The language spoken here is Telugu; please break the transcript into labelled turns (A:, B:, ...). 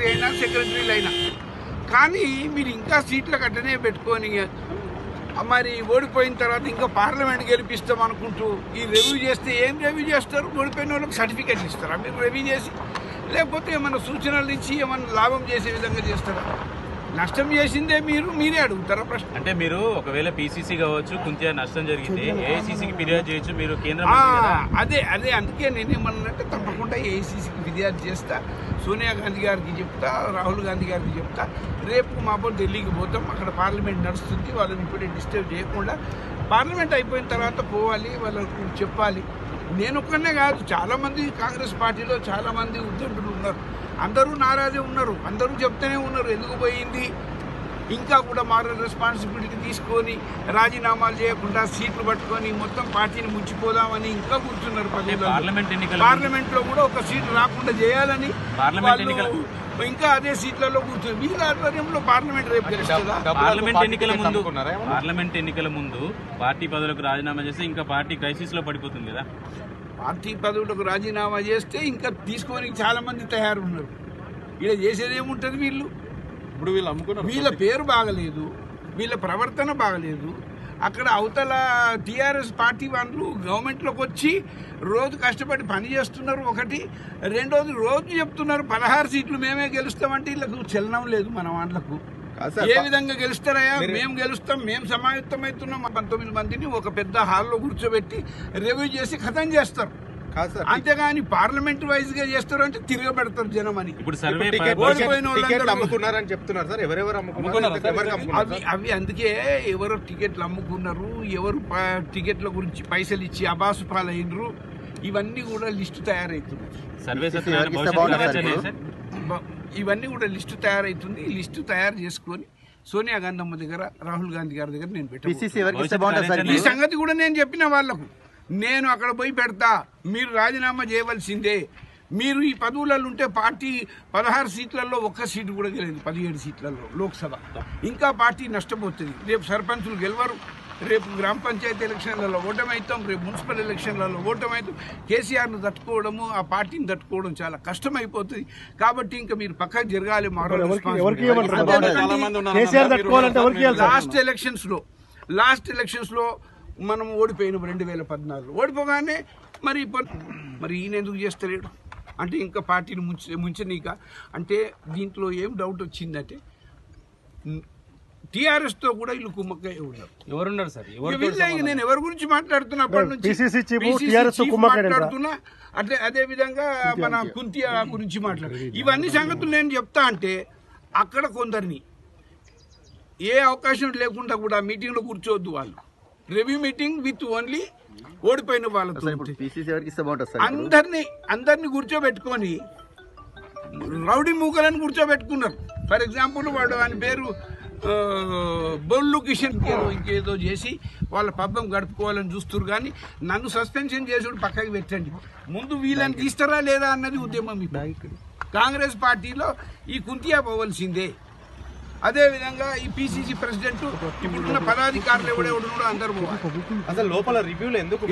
A: సెక్రటరీ అయినా సెక్రటరీలు అయినా. కానీ మీరు ఇంకా సీట్ల కట్టనే పెట్టుకొని మరి ఓడిపోయిన తర్వాత ఇంకా పార్లమెంట్ గెలిపిస్తాం అనుకుంటూ ఈ రివ్యూ చేస్తే ఏం రివ్యూ చేస్తారు? ఓడిపోయిన వాళ్ళకి సర్టిఫికెట్లు ఇస్తారా మీరు రివ్యూ చేసి? లేకపోతే ఏమన్నా సూచనలు ఇచ్చి ఏమన్నా లాభం చేసే విధంగా చేస్తారా? నష్టం చేసిందే మీరే అడుగుతారా ప్రశ్న?
B: అంటే మీరు ఒకవేళ పీసీసీ కావచ్చు, కుంతియా నష్టం జరిగితే ఏఐసీసీకి ఫిర్యాదు చేయొచ్చు, మీరు కేంద్ర
A: అదే అందుకే నేనేమన్నానంటే తప్పకుండా ఏఐసీసీకి ఫిర్యాదు చేస్తా, సోనియా గాంధీ గారికి చెప్తా, రాహుల్ గాంధీ గారికి చెప్తా. రేపు మాపో ఢిల్లీకి పోతాం, అక్కడ పార్లమెంట్ నడుస్తుంది, వాళ్ళని ఇప్పుడే డిస్టర్బ్ చేయకుండా పార్లమెంట్ అయిపోయిన తర్వాత పోవాలి, వాళ్ళకు చెప్పాలి. నేను ఒక్కనే కాదు, చాలామంది కాంగ్రెస్ పార్టీలో చాలామంది ఉద్దండులు ఉన్నారు, అందరూ నారాజే ఉన్నారు, అందరూ చెప్తూనే ఉన్నారు ఎందుకు పోయింది. ఇంకా కూడా మారల్ రెస్పాన్సిబిలిటీ తీసుకొని రాజీనామాలు చేయకుండా సీట్లు పట్టుకొని మొత్తం పార్టీని ముంచిపోదామని ఇంకా కూర్చున్నారు. పార్లమెంట్లో కూడా ఒక సీటు రాకుండా చేయాలని ఇంకా అదే సీట్లలో కూర్చొని వీళ్ళ ఆధ్వర్యంలో పార్లమెంట్ రేపు గెలుస్తుందా?
B: పార్లమెంట్ ఎన్నికల ముందు పార్టీ పదవులకు రాజీనామా చేస్తే ఇంకా పార్టీ క్రైసిస్ లో పడిపోతుంది కదా.
A: పార్టీ పదవులకు రాజీనామా చేస్తే ఇంకా తీసుకోవడానికి చాలా మంది తయారు ఉన్నారు. ఇలా చేసేది ఏముంటుంది? వీళ్ళ పేరు బాగలేదు, వీళ్ళ ప్రవర్తన బాగలేదు. అక్కడ అవతల టీఆర్ఎస్ పార్టీ వాళ్ళు గవర్నమెంట్లోకి వచ్చి రోజు కష్టపడి పని చేస్తున్నారు. ఒకటి, రెండోది రోజు చెప్తున్నారు 16 సీట్లు మేమే గెలుస్తామంటే వీళ్ళకు చలనం లేదు. మన వాళ్ళకు ఏ విధంగా గెలుస్తారయ్యా? మేము గెలుస్తాం, మేము సమాయత్తం అవుతున్నాం. 19 మందిని ఒక పెద్ద హాల్లో కూర్చోబెట్టి రివ్యూ చేసి ఖతం చేస్తారు. అంతేగాని పార్లమెంట్ వైజ్ గా చేస్తారు అంటే తిరగబెడతారు జనం అని. అవి అందుకే ఎవరు టికెట్లు అమ్ముకున్నారు, ఎవరు టికెట్ల గురించి పైసలు ఇచ్చి అబాసు పాలైనరు, ఇవన్నీ కూడా లిస్టు తయారవుతుంది. ఇవన్నీ కూడా లిస్టు తయారవుతుంది. ఈ లిస్టు తయారు చేసుకొని సోనియా గాంధీ అమ్మ దగ్గర, రాహుల్ గాంధీ గారి దగ్గర నేను పెట్టాను. ఈ సంగతి కూడా నేను చెప్పిన వాళ్లకు, నేను అక్కడ పోయి పెడతా, మీరు రాజీనామా చేయవలసిందే. మీరు ఈ పదవులలో ఉంటే పార్టీ 16 సీట్లలో ఒక్క సీటు కూడా గెలదు, 17 సీట్లలో లోక్సభ. ఇంకా పార్టీ నష్టపోతుంది. రేపు సర్పంచులు గెలవరు, రేపు గ్రామ పంచాయతీ ఎలక్షన్లలో ఓటమవుతాం, రేపు మున్సిపల్ ఎలక్షన్లలో ఓటమవుతాం. కేసీఆర్ను తట్టుకోవడము, ఆ పార్టీని తట్టుకోవడం చాలా కష్టమైపోతుంది. కాబట్టి ఇంకా మీరు పక్కకు జరగాలి. లాస్ట్ ఎలక్షన్స్ లో మనం ఓడిపోయినాం 2014. ఓడిపోగానే మరి ఈయన ఎందుకు చేస్తలేడు అంటే ఇంకా పార్టీని ముంచనీక అంటే దీంట్లో ఏం డౌట్ వచ్చిందంటే టీఆర్ఎస్ తో కూడా వీళ్ళు కుమ్మక్కై ఉన్నారు.
B: ఎవరున్నారు సార్?
A: నేను ఎవరి గురించి మాట్లాడుతున్నా అప్పటి నుంచి మాట్లాడుతున్నా. అదే విధంగా మన కుంతియా గురించి ఇవన్నీ సంగతులు నేను చెప్తా అంటే అక్కడ కొందరిని ఏ అవకాశం లేకుండా కూడా మీటింగ్ లో కూర్చోవద్దు. వాళ్ళు రివ్యూ మీటింగ్ విత్ ఓన్లీ ఓడిపోయిన వాళ్ళతో అందరినీ కూర్చోబెట్టుకొని రౌడీ మూకలను కూర్చోబెట్టుకున్నారు. ఫర్ ఎగ్జాంపుల్ వాడు ఆయన పేరు బొల్లు కిషన్ ఇంకేదో చేసి వాళ్ళ పబ్బం గడుపుకోవాలని చూస్తున్నారు. కానీ నన్ను సస్పెన్షన్ చేసుడు పక్కకి పెట్టండి, ముందు వీళ్ళని తీస్తారా లేదా అన్నది ఉద్యమం. కాంగ్రెస్ పార్టీలో ఈ కుంతియా పోవలసిందే. అదేవిధంగా ఈ పిసిసి ప్రెసిడెంట్ ఇప్పుడున్న పదాధికారులు ఎవడెవడు అందరూ
C: అసలు లోపల రివ్యూలు ఎందుకు